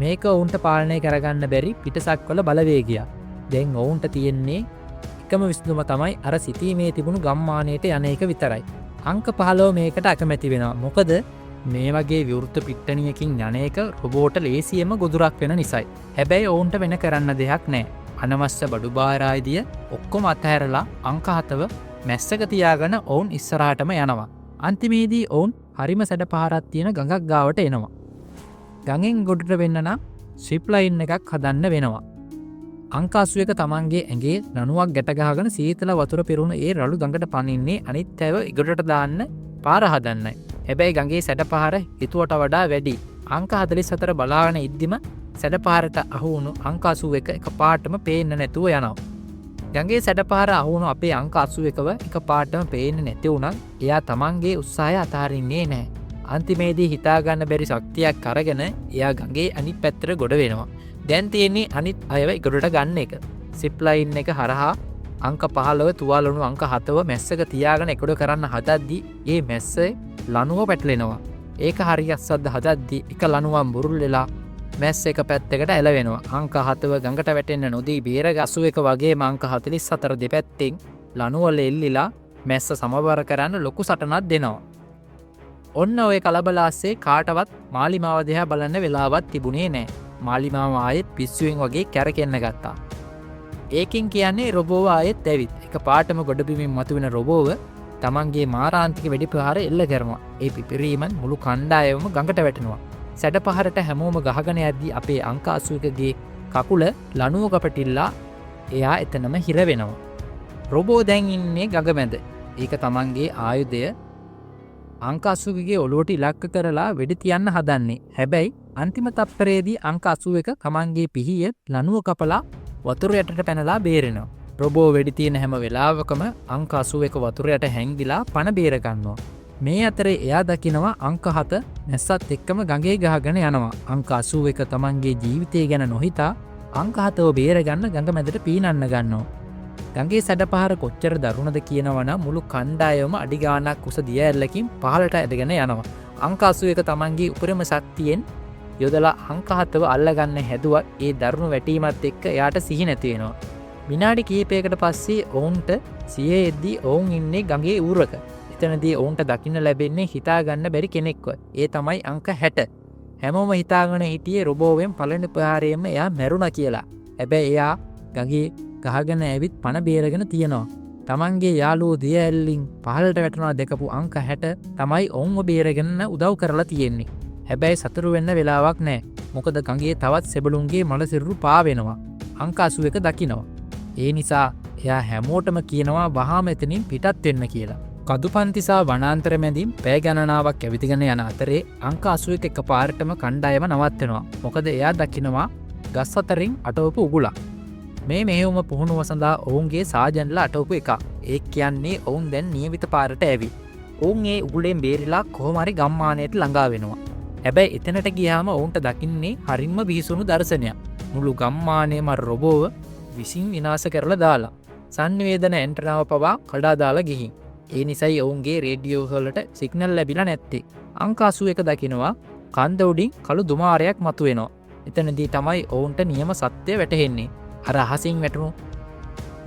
මේක ඔවුන්ට පාලනය කරගන්න බැරි පිටසක්වල බලවේගයක්. දැන් ඔවුන්ට තියෙන්නේ එකම විසඳුම තමයි අර සිටීමේ තිබුණු ගම්මානයට යන එක විතරයි. අංක 15 මේකට අකමැති වෙනවා. මොකද මේ වගේ විවෘත පිට්ටනියකින් යන එක රොබෝට ලේසියෙම ගොදුරක් වෙන නිසායි. හැබැයි ඔවුන්ට වෙන කරන්න දෙයක් නැහැ. අනවශ්‍ය බඩු බාර ආයදිය ඔක්කොම අතහැරලා අංක 7ව මැස්සක තියාගෙන ඔවුන් ඉස්සරහටම යනවා. අන්තිමේදී ඔවුන් හරිම සැඩ පහරක් තියෙන ගඟක් ගාවට එනවා. ගඟෙන් ගොඩට වෙන්න නම් ෂිප් ලයින් එකක් හදන්න වෙනවා. අංක 81 තමන්ගේ ඇඟේ රණුවක් ගැට ගහගෙන සීතල වතුර පිරුණු ඒ රළු ගඟට පනින්නේ අනිත් අයව ඉගොඩට දාන්න පාර හදන්නයි. හැබැයි ගඟේ සැඩ පහර හිතුවට වඩා වැඩි. අංක 44 බලාගෙන ඉද්දිම සැඩ පහරට අහු වුණු අංක 81 එකපාරටම පේන්න නැතුව යනවා. ගඟේ සැඩ පහර අහු වුණු අපේ අංක 81ව එකපාරටම පේන්නේ නැති වුණත් එයා තමන්ගේ උත්සාහය අතාරින්නේ නැහැ. අන්තිමේදී හිතාගන්න බැරි ශක්තියක් අරගෙන එයා ගඟේ අනිත් පැත්තට ගොඩ වෙනවා. දැන් තියෙන්නේ අනිත් අයව ඉගොඩට ගන්න එක. සිප් ලයින් එක හරහා අංක 15 තුවාලුණු අංක 7ව මැස්සක තියාගෙන එකොඩ කරන්න හදද්දී ඒ මැස්සේ ලණුව පැටලෙනවා. ඒක හරියට සද්ද හදද්දී එක ලණුවක් බුරුල් වෙලා මැස්ස එක පැත්තකට ඇලවෙනවා. අංක 7ව ගඟට වැටෙන්න නොදී බේරග 81 වගේම අංක 44 දෙපැත්තෙන් ලණුවල එල්ලිලා මැස්ස සමබර කරන්න ලොකු සටනක් දෙනවා. ඔන්න ඔය කලබලාස්සේ කාටවත් මාලිමාව දිහා බලන්න වෙලාවක් තිබුණේ නැහැ. මාලිමාව ආයෙත් පිස්සුවෙන් වගේ කැරකෙන්න ගත්තා. ඒකින් කියන්නේ රොබෝව ආයෙත් ඇවිත් එක පාටම ගොඩබිමින් මතුවෙන රොබෝව තමන්ගේ මාරාන්තික වෙඩි ප්‍රහාර එල්ල කරනවා. ඒ පිපිරීමෙන් මුළු කණ්ඩායමම ගඟට වැටෙනවා. සැඩ පහරට හැමෝම ගහගෙන යද්දී අපේ අංක 81ගේ කකුල ලණුවක පැටිලා එයා එතනම හිර වෙනවා. රොබෝ දැන් ඉන්නේ ගඟ මැද. ඒක තමන්ගේ ආයුධය අංක 81ගේ ඔලුවට ඉලක්ක කරලා වෙඩි තියන්න හදන්නේ. හැබැයි අන්තිම තප්පරේදී අංක 81 තමන්ගේ පිහිය ලණුව කපලා වතුර යටට පැනලා බේරෙනවා. රොබෝ වෙඩි තියෙන හැම වෙලාවකම අංක 81 වතුර යට හැංගිලා පණ බේර ගන්නවා. මේ අතරේ එයා දකිනවා අංක 7 නැස්සත් එක්කම ගඟේ ගහගෙන යනවා. අංක 81 තමන්ගේ ජීවිතය ගැන නොහිතා අංක 7ව බේරගන්න ගඟ මැදට පීනන්න ගන්නවා. ගඟේ සැඩපහර කොච්චර දරුණද කියනවනම් මුළු කණ්ඩායම අඩි ගාණක් උස දිය ඇල්ලකින් පහළට ඇදගෙන යනවා. අංක 81 තමන්ගේ උපරිම ශක්තියෙන් යොදලා අංක 7ව අල්ලගන්න හැදුවත් ඒ දරුණු වැටීමත් එක්ක එයාට සිහි නැති වෙනවා. විනාඩි කිහිපයකට පස්සේ ඔවුන්ට සිහිය එද්දී ඔවුන් ඉන්නේ ගඟේ ඌරක. එතනදී ඔවුන්ට දකින්න ලැබෙන්නේ හිතාගන්න බැරි කෙනෙක්ව. ඒ තමයි අංක 60. හැමෝම හිතාගෙන හිටියේ රොබෝවෙන් පළවෙනි ප්‍රහාරයෙන්ම එයා මැරුණා කියලා. හැබැයි එයා ගඟේ ගහගෙන ඇවිත් පණ බේරගෙන තියෙනවා. තමන්ගේ යාළුවෝ දිය ඇල්ලින් පහළට වැටෙනවා දැකපු අංක 60 තමයි ඔවුන්ව බේරගෙන උදව් කරලා තියෙන්නේ. හැබැයි සතුරු වෙන්න වෙලාවක් නැහැ. මොකද ගඟේ තවත් සෙබළුන්ගේ මල සිරුරු පා වෙනවා. අංක 81 දකිනවා. ඒ නිසා එයා හැමෝටම කියනවා වහාම එතනින් පිටත් වෙන්න කියලා. කදුපන්තිසා වනාන්තර මැදින් පෑ ගණනාවක් ඇවිදිගෙන යන අතරේ අංක 81 එක පාරටම කණ්ඩායම නවත්වෙනවා. මොකද එයා දකිනවා ගස් අතරින් අටවපු උගුලක්. මේ මෙහෙයුම පුහුණුව සඳහා ඔවුන්ගේ සාජන්ලා අටවපු එක. ඒ කියන්නේ ඔවුන් දැන් නියමිත පාරට ඇවි. ඔවුන් ඒ උගුලෙන් බේරිලා කොහොම හරි ගම්මානයට ළඟා වෙනවා. හැබැයි එතනට ගියාම ඔවුන්ට දකින්නේ හරින්ම බිහිසුණු දර්ශනයක්. මුළු ගම්මානයේම රොබෝව විසින් විනාශ කරලා දාලා. සංවේදන ඇන්ටනාව පවා කඩා දාලා ගිහින්. ඒ නිසයි ඔවුන්ගේ රේඩියෝ වලට සිග්නල් ලැබිලා නැත්තේ. අංක 81 දකිනවා කන්ද උඩින් කළු දුමාරයක් මතුවෙනවා. එතනදී තමයි ඔවුන්ට නියම සත්‍ය වැටහෙන්නේ. අර අහසින් වැටුණු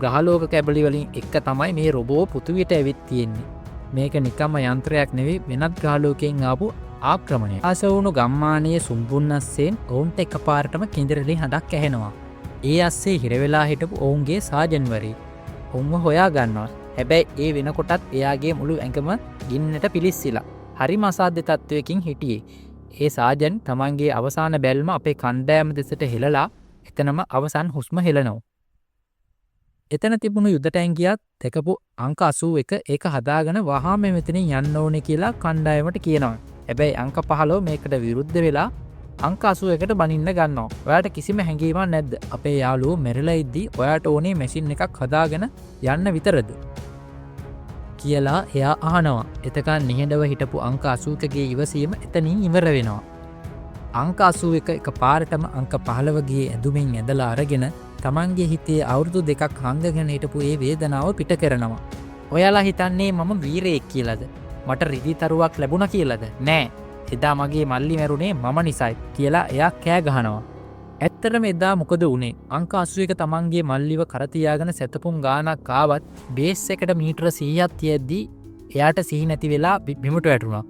ග්‍රහලෝක කැබලි වලින් එක තමයි මේ රොබෝ පෘථිවියට ඇවිත් තියෙන්නේ. මේක නිකම්ම යන්ත්‍රයක් නෙවෙයි වෙනත් ග්‍රහලෝකයෙන් ආපු ආක්‍රමණයක්. ආසවුණු ගම්මානයේ සුම්බුන්නස්සෙන් ඔවුන්ට එකපාරටම කිඳිරලි හඬක් ඇහෙනවා. ඒ අස්සේ හිරවෙලා හිටපු ඔවුන්ගේ සාජන්වරේ ඔවුන්ව හොයා ගන්නවා. හැබැයි ඒ වෙනකොටත් එයාගේ මුළු ඇඟම ගින්නට පිලිස්සිලා. හරිම අසාධ්‍ය තත්වයකින් හිටියේ. ඒ සාජන් තමන්ගේ අවසාන බැල්ම අපේ කණ්ඩායම දෙසට හෙළලා එතනම අවසන් හුස්ම හෙළනවා. එතන තිබුණු යුද ටැංකියක් දැකපු අංක 81 ඒක හදාගෙන වහාම මෙතනින් යන්න ඕනේ කියලා කණ්ඩායමට කියනවා. හැබැයි අංක 15 මේකට විරුද්ධ වෙලා අංක 81ට බනින්න ගන්නවා. ඔයාට කිසිම හැඟීමක් නැද්ද? අපේ යාළුවෝ මෙරලා ඉද්දි ඔයාට ඕනේ මැෂින් එකක් හදාගෙන යන්න විතරද? කියලා එයා අහනවා. එතකන් නිහඬව හිටපු අංක 81ගේ ඉවසීම එතනින් ඉවර වෙනවා. අංක 81 එක පාරටම අංක 15ගේ ඇඳුමින් ඇදලා අරගෙන තමන්ගේ හිතේ අවුරුදු 2ක් හංගගෙන හිටපු ඒ වේදනාව පිට කරනවා. ඔයාලා හිතන්නේ මම වීරයෙක් කියලාද? මට රිදි තරුවක් ලැබුණා කියලාද? නෑ. එදා මගේ මල්ලි මැරුණේ මම නිසායි කියලා එයා කෑ ගහනවා. ඇත්තටම එදා මොකද වුනේ? අංක 81 තමන්ගේ මල්ලිව කර තියාගෙන සැතපුම් ගානක් ආවත් බේස් එකට මීටර 100ක් තියද්දී එයාට සිහි නැති වෙලා බිමට වැටුණා.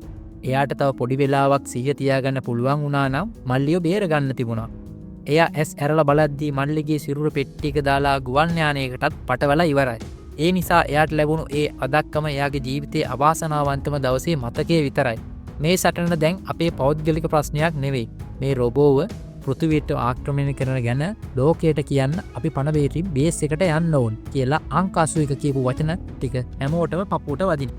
එයාට තව පොඩි වෙලාවක් සිහිය තියාගන්න පුළුවන් වුණා නම් මල්ලිව බේර ගන්න තිබුණා. එයා ඇස් ඇරලා බලද්දී මල්ලිගේ සිරුර පෙට්ටියක දාලා ගුවන් යානයකටත් පටවලා ඉවරයි. ඒ නිසා එයාට ලැබුණු ඒ අදක්කම එයාගේ ජීවිතයේ අවාසනාවන්තම දවසේ මතකයේ විතරයි. මේ සටන දැන් අපේ පෞද්ගලික ප්‍රශ්නයක් නෙවෙයි. මේ රොබෝව පෘථිවියට ආක්‍රමණය කරන ගැන ලෝකයට කියන්න අපි පණබේරි බේස් එකට යන්න ඕන් කියලා අංක 81 කියපු වචන ටික හැමෝටම පපුවට වදින.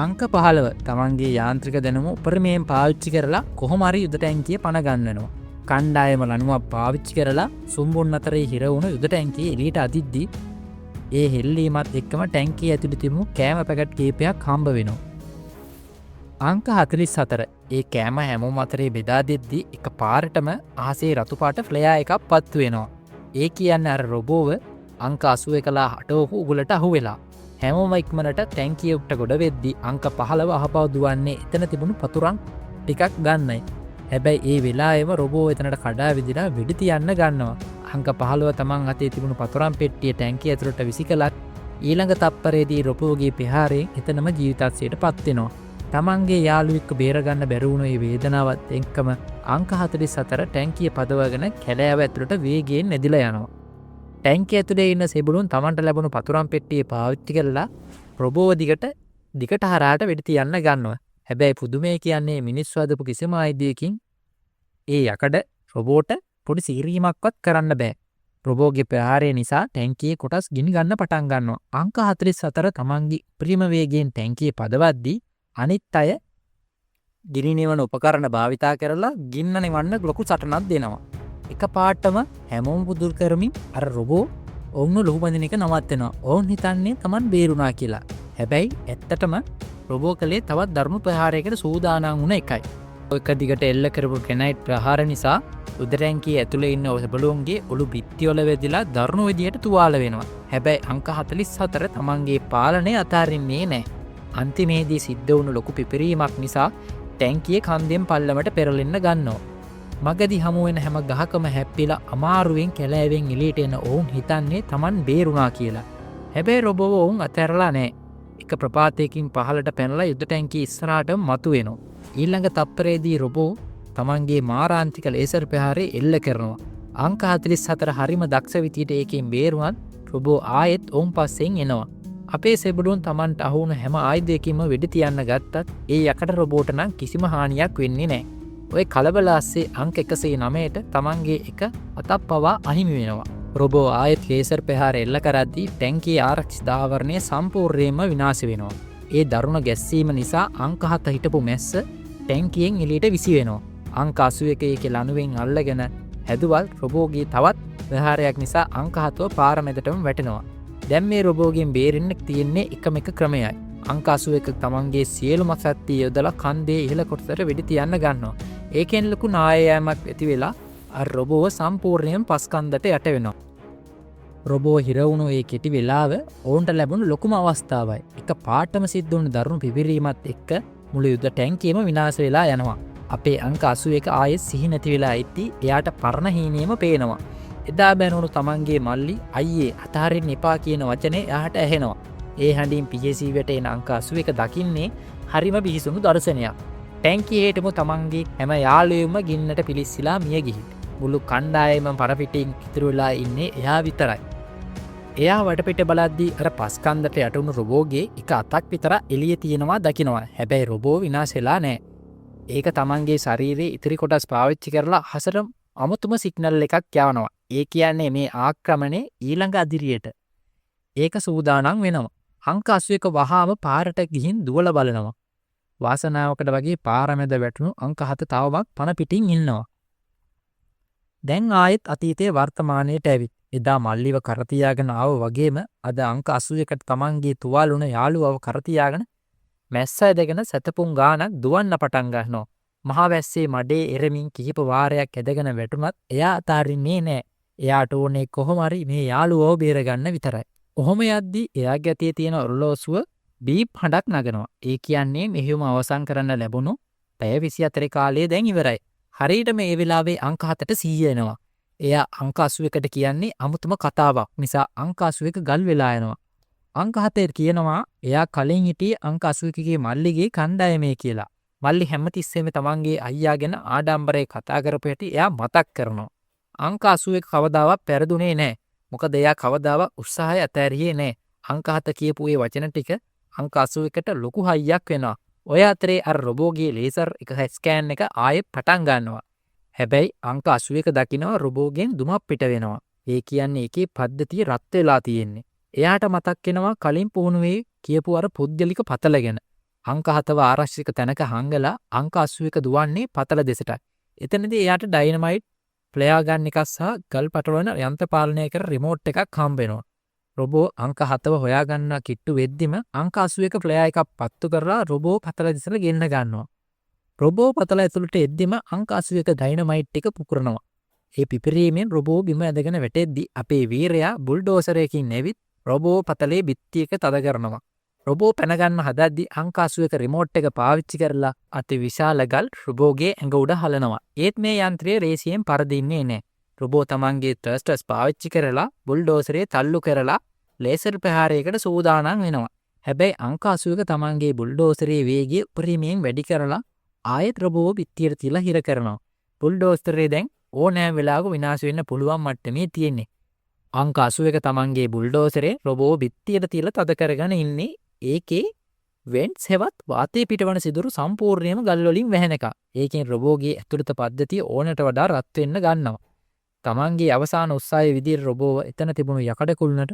අංක 15 තමන්ගේ යාන්ත්‍රික දැනුම උපරිමයෙන් පාවිච්චි කරලා කොහොම හරි යුද ටැංකිය පණ ගන්නනවා. කණ්ඩායම ලණුවක් පාවිච්චි කරලා සුම්බුන් අතරේ හිර වුණු යුද ටැංකිය එළියට අදිද්දී ඒ හෙල්ලීමත් එක්කම ටැංකිය ඇතුළේ තිබුණු කෑම පැකට් කීපයක් හම්බ වෙනවා. අංක 44 ඒ කෑම හැමෝම අතරේ බෙදා දෙද්දී එක පාරටම අහසේ රතු පාට ෆ්ලෙයා එකක් පත්තු වෙනවා. ඒ කියන්නේ අර රොබෝව අංක 81 ලා හටවපු උගලට අහු වෙලා. හැමෝම ඉක්මනට ටැංකිය උඩට ගොඩ වෙද්දී අංක 15 අහපව දුවන්නේ එතන තිබුණු පතුරන් ටිකක් ගන්නයි. හැබැයි ඒ වෙලාවෙම රොබෝ එතනට කඩා විදිලා වෙඩි තියන්න ගන්නවා. අංක 15 තමන් අතේ තිබුණු පතුරන් පෙට්ටිය ටැංකිය ඇතුළට විසිකලත් ඊළඟ තප්පරේදී රොබෝගේ ප්‍රහාරයෙන් එතනම ජීවිතත්වයට පත් වෙනවා. තමන්ගේ යාළුවෙක්ව බේරගන්න බැරි වුණු ඒ වේදනාවත් එක්කම අංක 44 ටැංකිය පදවගෙන කැලෑව ඇතුළට වේගයෙන් නැදිලා යනවා. ටැංකිය ඇතුලේ ඉන්න සෙබළුන් තමන්ට ලැබුණු පතුරන් පෙට්ටිය පාවිච්චි කරලා රොබෝව දිගට හරහාට වෙඩි තියන්න ගන්නවා. හැබැයි පුදුමේ කියන්නේ මිනිස්සු හදපු කිසිම ආයුධයකින් ඒ යකඩ රොබෝට පොඩි සීරීමක්වත් කරන්න බෑ. රොබෝගේ ප්‍රහාරය නිසා ටැංකියේ කොටස් ගිනි ගන්න පටන් ගන්නවා. අංක 44 තමන්ගේ උපරිම වේගයෙන් ටැංකිය පදවද්දී අනිත් අය ගිනි නිවන උපකරණ භාවිතා කරලා ගින්න නිවන්න ලොකු සටනක් දෙනවා. එක පාටම හැමෝම පුදුල් කරමින් අර රොබෝ ඔවුන්ව ලුහුබඳින එක නවත්වනවා. ඔවුන් හිතන්නේ තමන් බේරුණා කියලා. හැබැයි ඇත්තටම රොබෝ කලේ තවත් දරුණු ප්‍රහාරයකට සූදානම් වුණ එකයි. ඔයක දිගට එල්ල කරපු ග්‍රැනයිට් ප්‍රහාර නිසා යුද ටැංකිය ඇතුලේ ඉන්න සෙබළුන්ගේ ඔලු බිත්තිවල වැදිලා දරුණු විදියට තුවාල වෙනවා. හැබැයි අංක 44 තමන්ගේ පාලනය අතාරින්නේ නැහැ. අන්තිමේදී සිද්ධ වුණු ලොකු පිපිරීමක් නිසා ටැංකිය කන්දෙන් පල්ලමට පෙරලෙන්න ගන්නවා. මගදී හමු වෙන හැම ගහකම හැප්පිලා අමාරුවෙන් කැලෑවෙන් එළියට එන ඔවුන් හිතන්නේ තමන් බේරුණා කියලා. හැබැයි රොබෝව ඔවුන් අතහැරලා නැහැ. එක ප්‍රපාතයකින් පහළට පැනලා යුද ටැංකිය ඉස්සරහට මතුවෙනවා. ඊළඟ තප්පරේදී රොබෝ තමන්ගේ මාරාන්තික ලේසර් ප්‍රහාරය එල්ල කරනවා. අංක 44 හරිම දක්ෂ විදියට ඒකෙන් බේරුවත් රොබෝ ආයෙත් ඔවුන් පස්සෙන් එනවා. අපේ සෙබළුන් තමන්ට අහුණු හැම ආයුධයකින්ම වෙඩි තියන්න ගත්තත් ඒ යකඩ රොබෝට නම් කිසිම හානියක් වෙන්නේ නැහැ. ඔය කලබල ASCII අංක 109ට තමන්ගේ එක අතක් පවා අහිමි වෙනවා. රොබෝ ආයෙත් ලේසර් ප්‍රහාර එල්ල කරද්දී ටැංකියේ ආරක්ෂිත ආවරණය සම්පූර්ණයෙන්ම විනාශ වෙනවා. ඒ දරුණ ගැස්සීම නිසා අංක 7 හිටපු මැස්ස ටැංකියෙන් එළියට විසි වෙනවා. අංක 81 එකේ ලණුවෙන් අල්ලගෙන හැදුවල් රොබෝගේ තවත් ප්‍රහාරයක් නිසා අංක 7 පාර මැදටම වැටෙනවා. දැන් මේ රොබෝගෙන් බේරෙන්න තියෙන්නේ එකම එක ක්‍රමයයි. අංක 81 තමන්ගේ සියලුම ශක්තිය යොදලා කන්දේ ඉහළ කොටසට වෙඩි තියන්න ගන්නවා. ඒකෙන් ලොකු නායෑමක් ඇති වෙලා අර රොබෝව සම්පූර්ණයෙන් පස්කන්දට යට වෙනවා. රොබෝ හිරවුණු ඒ කෙටි වෙලාව ඔවුන්ට ලැබුණු ලොකුම අවස්ථාවයි. එක පාටම සිද්ධ වුණු දරුණු පිපිරීමත් එක්ක මුළු යුද්ධ ටැංකියම විනාශ වෙලා යනවා. අපේ අංක 81 ආයෙත් සිහි නැති වෙලා ඉද්දි එයාට පරණ හීනියම පේනවා. එදා බැනුණු තමන්ගේ මල්ලි අයියේ අතාරින්න එපා කියන වචනේ එයාට ඇහෙනවා. ඒ හඬින් පියසීවට එන අංක 81 දකින්නේ හරිම බිහිසුණු දර්ශනයක්. ටැංකියේ හිටපු තමන්ගේ හැම යාළුවෙම ගින්නට පිලිස්සලා මිය ගිහින්. මුළු කණ්ඩායම පරපිටින් ඉතුරු වෙලා ඉන්නේ එයා විතරයි. එයා වටපිට බලද්දී අර පස්කන්දට යටුණු රොබෝගේ එක අතක් විතර එළියේ තියෙනවා දකිනවා. හැබැයි රොබෝ විනාශ වෙලා නැහැ. ඒක තමන්ගේ ශරීරයේ ඉතිරි කොටස් පාවිච්චි කරලා හසර අමුතුම සිග්නල් එකක් යවනවා. ඒ කියන්නේ මේ ආක්‍රමණය ඊළඟ අදිරියට. ඒක සූදානම් වෙනවා. අංක 81 වහාම පාරට ගිහින් දුවලා බලනවා. වාසනාවකට වගේ පාර මැද වැටුණු අංක 7 තවමත් පන පිටින් ඉන්නවා. දැන් ආයෙත් අතීතයේ වර්තමානයට ඇවිත් එදා මල්ලිව කරතියාගෙන ආව වගේම අද අංක 81ට තමන්ගේ තුවාල වුණ යාළුවව කරතියාගෙන මැස්ස ඇදගෙන සතපුම් ගානක් දුවන්න පටන් ගන්නවා. මහා වැස්සේ මඩේ එරමින් කිහිප වාරයක් ඇදගෙන වැටුණත් එයා අතාරින්නේ නැහැ. එයාට ඕනේ කොහොම හරි මේ යාළුවව බේරගන්න විතරයි. ඔහොම යද්දී එයාගේ අතේ තියෙන ඔරලෝසුව බීප් හඬක් නගනවා. ඒ කියන්නේ මෙහෙයුම අවසන් කරන්න ලැබුණු පැය 24 කාලය දැන් ඉවරයි. හරියට මේ වෙලාවේ අංක 7ට 100 එනවා. එයා අංක 81ට කියන්නේ අමුතුම කතාවක් නිසා අංක 81 ගල් වෙලා යනවා. අංක 7 කියනවා එයා කලින් හිටියේ අංක 81ගේ මල්ලිගේ කණ්ඩායමේ කියලා. මල්ලි හැමතිස්සෙම තමන්ගේ අයියා ගැන ආඩම්බරේ කතා කරපු හැටි එයා මතක් කරනවා. අංක 81 කවදාවත් පෙරදුනේ නැහැ. මොකද එයා කවදාවත් උත්සාහය අතෑරියේ නැහැ. අංක 7 කියපු ඒ වචන ටික අංක 81ට ලොකු හයියක් වෙනවා. ඔය අතරේ අර රොබෝගේ ලේසර් එක ස්කෑන් එක ආයෙත් පටන් ගන්නවා. හැබැයි අංක 81 දකිනවා රොබෝගෙන් දුමක් පිට වෙනවා. ඒ කියන්නේ ඒකේ පද්ධතිය රත් වෙලා තියෙන්නේ. එයාට මතක් වෙනවා කලින් පුහුණුවේ කියපු අර පුද්ගලික පතල ගැන. අංක 7ව ආරක්ෂක තැනක හංගලා අංක 81 දුවන්නේ පතල දෙසටයි. එතනදී එයාට ඩයිනමයිට් ප්ලෙයා ගන් එකක් සහ ගල් පටවන යන්ත්‍ර පාලනය කර රිමෝට් එකක් හම්බ වෙනවා. රොබෝ අංක 7ව හොයාගන්න කිට්ටු වෙද්දිම අංක 81 ප්ලෙයා එකක් පත්තු කරලා රොබෝ පතල දෙසට ගෙන්න ගන්නවා. රොබෝ පතල ඇතුළට එද්දිම අංක 81 ඩයිනමයිට් එක පුපුරනවා. ඒ පිපිරීමෙන් රොබෝ බිම ඇදගෙන වැටෙද්දි අපේ වීරයා බුල්ඩෝසරයකින් නැවිත් රොබෝ පතලේ බිත්තියක තද කරනවා. රොබෝ පැනගන්න හදද්දි අංක 81 රිමෝට් එක පාවිච්චි කරලා අති විශාල ගල් රොබෝගේ ඇඟ උඩ හලනවා. ඒත් මේ යන්ත්‍රය රේසියෙන් පරදින්නේ නැහැ. රොබෝ තමන්ගේ ට්‍රස්ටර්ස් පාවිච්චි කරලා බුල්ඩෝසරේ තල්ලු කරලා ලේසර් ප්‍රහාරයකට සූදානම් වෙනවා. හැබැයි අංක 81 තමන්ගේ බුල්ඩෝසරේ වේගය උපරිමයෙන් වැඩි කරලා ආයෙත් රොබෝ බිත්තියට තියලා හිර කරනවා. බුල්ඩෝසරේ දැන් ඕනෑම වෙලාවක විනාශ වෙන්න පුළුවන් මට්ටමේ තියෙන්නේ. අංක 81 තමන්ගේ බුල්ඩෝසරේ රොබෝ බිත්තියට තියලා තද කරගෙන ඉන්නේ. ඒකේ වෙන්ට්ස් හෙවත් වාතය පිටවන සිදුරු සම්පූර්ණයෙන්ම ගල් වලින් වැහෙන එක. ඒකෙන් රොබෝගේ ඇතුළත පද්ධතිය ඕනට වඩා රත් වෙන්න ගන්නවා. තමන්ගේ අවසාන උත්සාහයේ විදිහට රොබෝව එතන තිබුණු යකඩ කුළුණට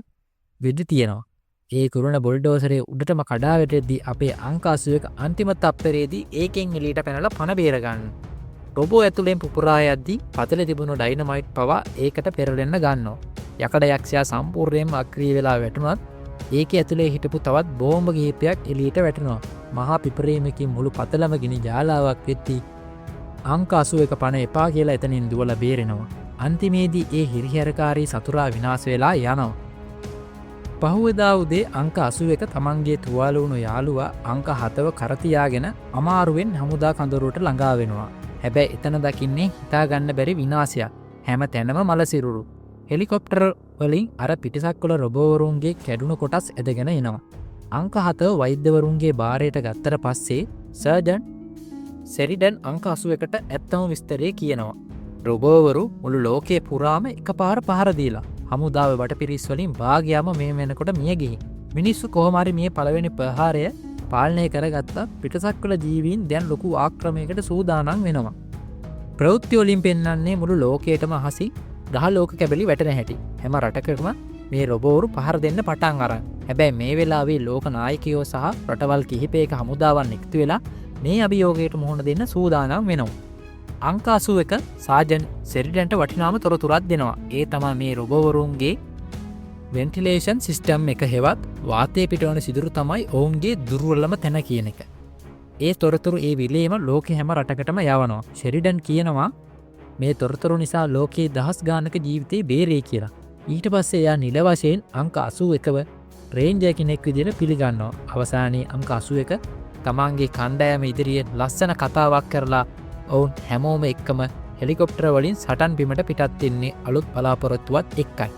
වෙඩි තියනවා. ඒ කුළුණ බුල්ඩෝසරේ උඩටම කඩා වැටෙද්දී අපේ අංක 81 අන්තිම තප්පරේදී ඒකෙන් එළියට පැනලා පන බේර ගන්න. රොබෝ ඇතුලෙන් පුපුරා යද්දී පතලේ තිබුණු ඩයිනමයිට් පවා ඒකට පෙරලෙන්න ගන්නවා. යකඩ යක්ෂයා සම්පූර්ණයෙන්ම අක්‍රිය වෙලා වැටුණත් ඒකේ ඇතුලේ හිටපු තවත් බෝම්බ කිහිපයක් එළියට වැටෙනවා. මහා පිපිරීමකින් මුළු පතලම ගිනි ජාලාවක් වෙද්දී අංක 81 පණ එපා කියලා එතනින් දුවලා බේරෙනවා. අන්තිමේදී ඒ හිරිහැරකාරී සතුරා විනාශ වෙලා යනවා. පහුවෙදා උදේ අංක 81 තමන්ගේ තුවාල වුණු යාළුවා අංක 7ව කරතියාගෙන අමාරුවෙන් හමුදා කඳවුරට ළඟා වෙනවා. හැබැයි එතන දකින්නේ හිතාගන්න බැරි විනාශයක්. හැම තැනම මලසිරුරු. හෙලිකොප්ටර් වලින් අර පිටිසක්වල රොබෝවරුන්ගේ කැඩුණු කොටස් ඇදගෙන එනවා. අංක 7 වෛද්‍යවරුන්ගේ බාරයට ගත්තට පස්සේ සර්ජන් සෙරිඩන් අංක 81ට ඇත්තම විස්තරේ කියනවා. රොබෝවරු මුළු ලෝකයේ පුරාම එකපාර පහර දීලා හමුදාව වටපිරිස් වලින් භාගයම මේ වෙනකොට මිය ගිහින්. මිනිස්සු කොහොම හරි මේ පළවෙනි ප්‍රහාරය පාලනය කරගත්ත පිටසක්වල ජීවීන් දැන් ලොකු ආක්‍රමයකට සූදානම් වෙනවා. ප්‍රවෘත්ති වලින් පෙන්වන්නේ මුළු ලෝකයටම අහසින් ග්‍රහ ලෝක කැබලි වැටෙන හැටි. හැම රටකටම මේ රොබෝවරු පහර දෙන්න පටන් අරන්. හැබැයි මේ වෙලාවේ ලෝක නායකයෝ සහ රටවල් කිහිපයක හමුදාවන් එකතු වෙලා මේ අභියෝගයට මුහුණ දෙන්න සූදානම් වෙනවා. අංක 81 සාජන් සෙරිඩන්ට වටිනාම තොරතුරක් දෙනවා. ඒ තමයි මේ රොබෝවරුන්ගේ වෙන්ටිලේෂන් සිස්ටම් එක හෙවත් වාතය පිටවන සිදුරු තමයි ඔවුන්ගේ දුර්වලම තැන කියන එක. ඒ තොරතුරු ඒ විලේම ලෝකෙ හැම රටකටම යවනවා. ෂෙරිඩන් කියනවා මේ තොරතුරු නිසා ලෝකයේ දහස් ගානක ජීවිතේ බේරේ කියලා. ඊට පස්සේ එයා නිල වශයෙන් අංක 81ව රේන්ජර් කෙනෙක් විදිහට පිළිගන්නවා. අවසානයේ අංක 81 තමන්ගේ කණ්ඩායම ඉදිරියේ ලස්සන කතාවක් කරලා ඔවුන් හැමෝම එක්කම හෙලිකොප්ටර වලින් සටන් බිමට පිටත් වෙන්නේ අලුත් බලාපොරොත්තුවත් එක්කයි.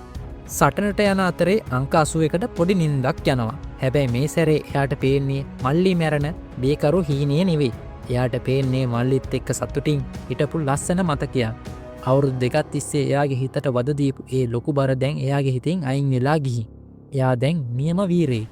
සටනට යන අතරේ අංක 81ට පොඩි නින්දක් යනවා. හැබැයි මේ සැරේ එයාට පේන්නේ මල්ලි මැරෙන බේකරු හීනිය නෙවෙයි. එයාට පේන්නේ මල්ලිත් එක්ක සතුටින් හිටපු ලස්සන මතකයක්. අවුරුදු දෙකක් තිස්සේ එයාගේ හිතට වද දීපු ඒ ලොකු බර දැන් එයාගේ හිතෙන් අයින් වෙලා ගිහින්. එයා දැන් නියම වීරයෙක්.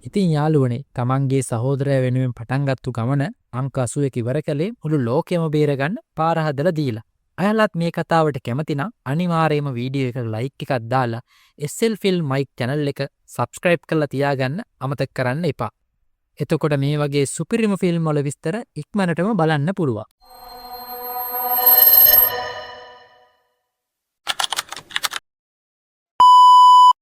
ඉතින් යාළුවනේ තමන්ගේ සහෝදරයා වෙනුවෙන් පටන් ගත්තු ගමන අංක 81 ඉවර කළේ මුළු ලෝකෙම බේරගන්න පාර හදලා දීලා. අයලත් මේ කතාවට කැමති නම් අනිවාර්යයෙන්ම වීඩියෝ එකට ලයික් එකක් දාලා SL Film Mic channel එක subscribe කරලා තියාගන්න අමතක කරන්න එපා. එතකොට මේ වගේ සුපිරිම ෆිල්ම් වල විස්තර ඉක්මනටම බලන්න පුළුවන්.